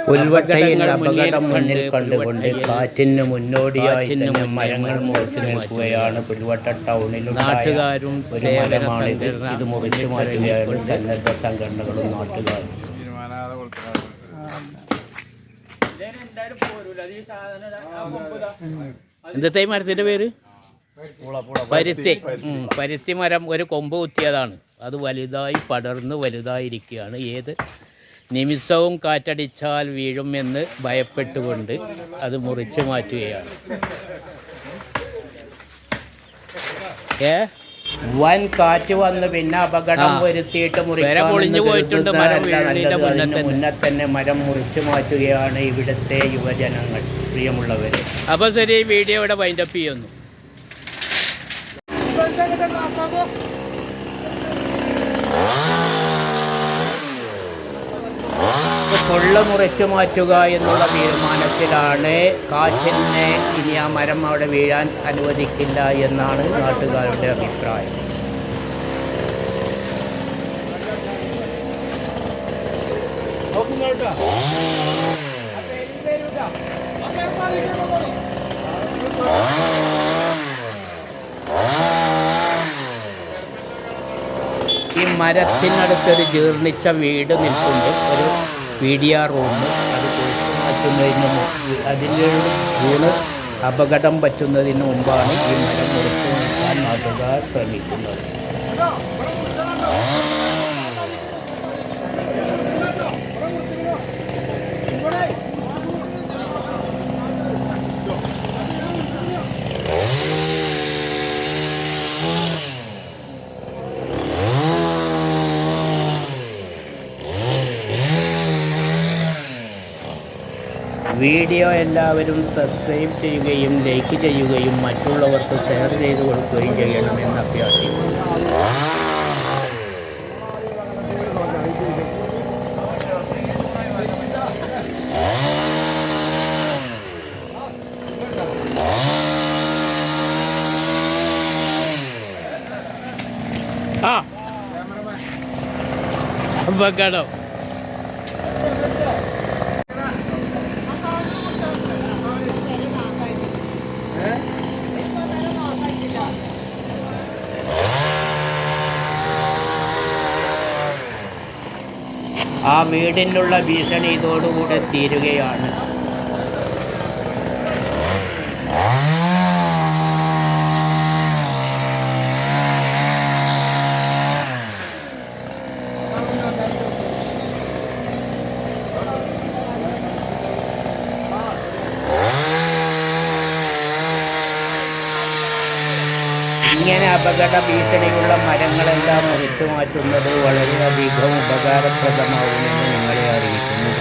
പുൽവട്ടയിൽ അപകടം മുന്നിൽ കണ്ടുകൊണ്ട് കാറ്റിന് മുന്നോടിയായി തന്നെ മരങ്ങൾ മുറിച്ചു നിൽക്കുകയാണ്. പുൽവട്ട ടൗണിലും ഒരു മരമാണിത്. ഇത് മുറിച്ചു മാറ്റുകയാണ് സന്നദ്ധ സംഘടനകളും നാട്ടുകാരും. എന്തത്തെ മരത്തിന്റെ പേര്? പരുത്തി മരം. ഒരു കൊമ്പ് കുത്തിയതാണ്. അത് വലുതായി പടർന്ന് വലുതായിരിക്കുകയാണ്. ഏത് നിമിഷവും കാറ്റടിച്ചാൽ വീഴുമെന്ന് ഭയപ്പെട്ടുകൊണ്ട് അത് മുറിച്ചു മാറ്റുകയാണ്. വൻ കാറ്റ് വന്ന് പിന്നെ അപകടം വരുത്തിയിട്ട് മുന്നേ തന്നെ മരം മുറിച്ചു മാറ്റുകയാണ് ഇവിടുത്തെ യുവജനങ്ങൾ. പ്രിയമുള്ളവരെ, അപ്പോൾ ശരി, വീഡിയോ ഇവിടെ വൈൻഡപ്പ് ചെയ്യുന്നു. പൊള്ള മുറിച്ചു മാറ്റുക എന്നുള്ള തീരുമാനത്തിലാണ്. കാറ്റിനെ ഇനി ആ മരം അവിടെ വീഴാൻ അനുവദിക്കില്ല എന്നാണ് നാട്ടുകാരുടെ അഭിപ്രായം. ഈ മരത്തിനടുത്തൊരു ജീർണിച്ച വീട് നിൽപ്പുണ്ട്, ഒരു PDR റൂം. അത് പറ്റുന്നതിന് അതിൻ്റെ വീണ് അപകടം പറ്റുന്നതിന് മുമ്പാണ് ഈ മരം മുറിച്ചു നീക്കാൻ നാട്ടുകാർ ശ്രമിക്കുന്നത്. വീഡിയോ എല്ലാവരും സബ്സ്ക്രൈബ് ചെയ്യുകയും ലൈക്ക് ചെയ്യുകയും മറ്റുള്ളവർക്ക് ഷെയർ ചെയ്ത് കൊടുക്കുകയും ചെയ്യണമെന്ന് അഭ്യർത്ഥിക്കുന്നു. അപകടം. ആ വീടിനുള്ള ഭീഷണി ഇതോടുകൂടെ തീരുകയാണ്. ഇങ്ങനെ അപകട ഭീഷണിയുള്ള മരങ്ങളെല്ലാം മുറിച്ചു മാറ്റുന്നത് വളരെയധികം ഉപകാരപ്രദമാകുമെന്ന് നിങ്ങളെ അറിയിക്കുന്നു.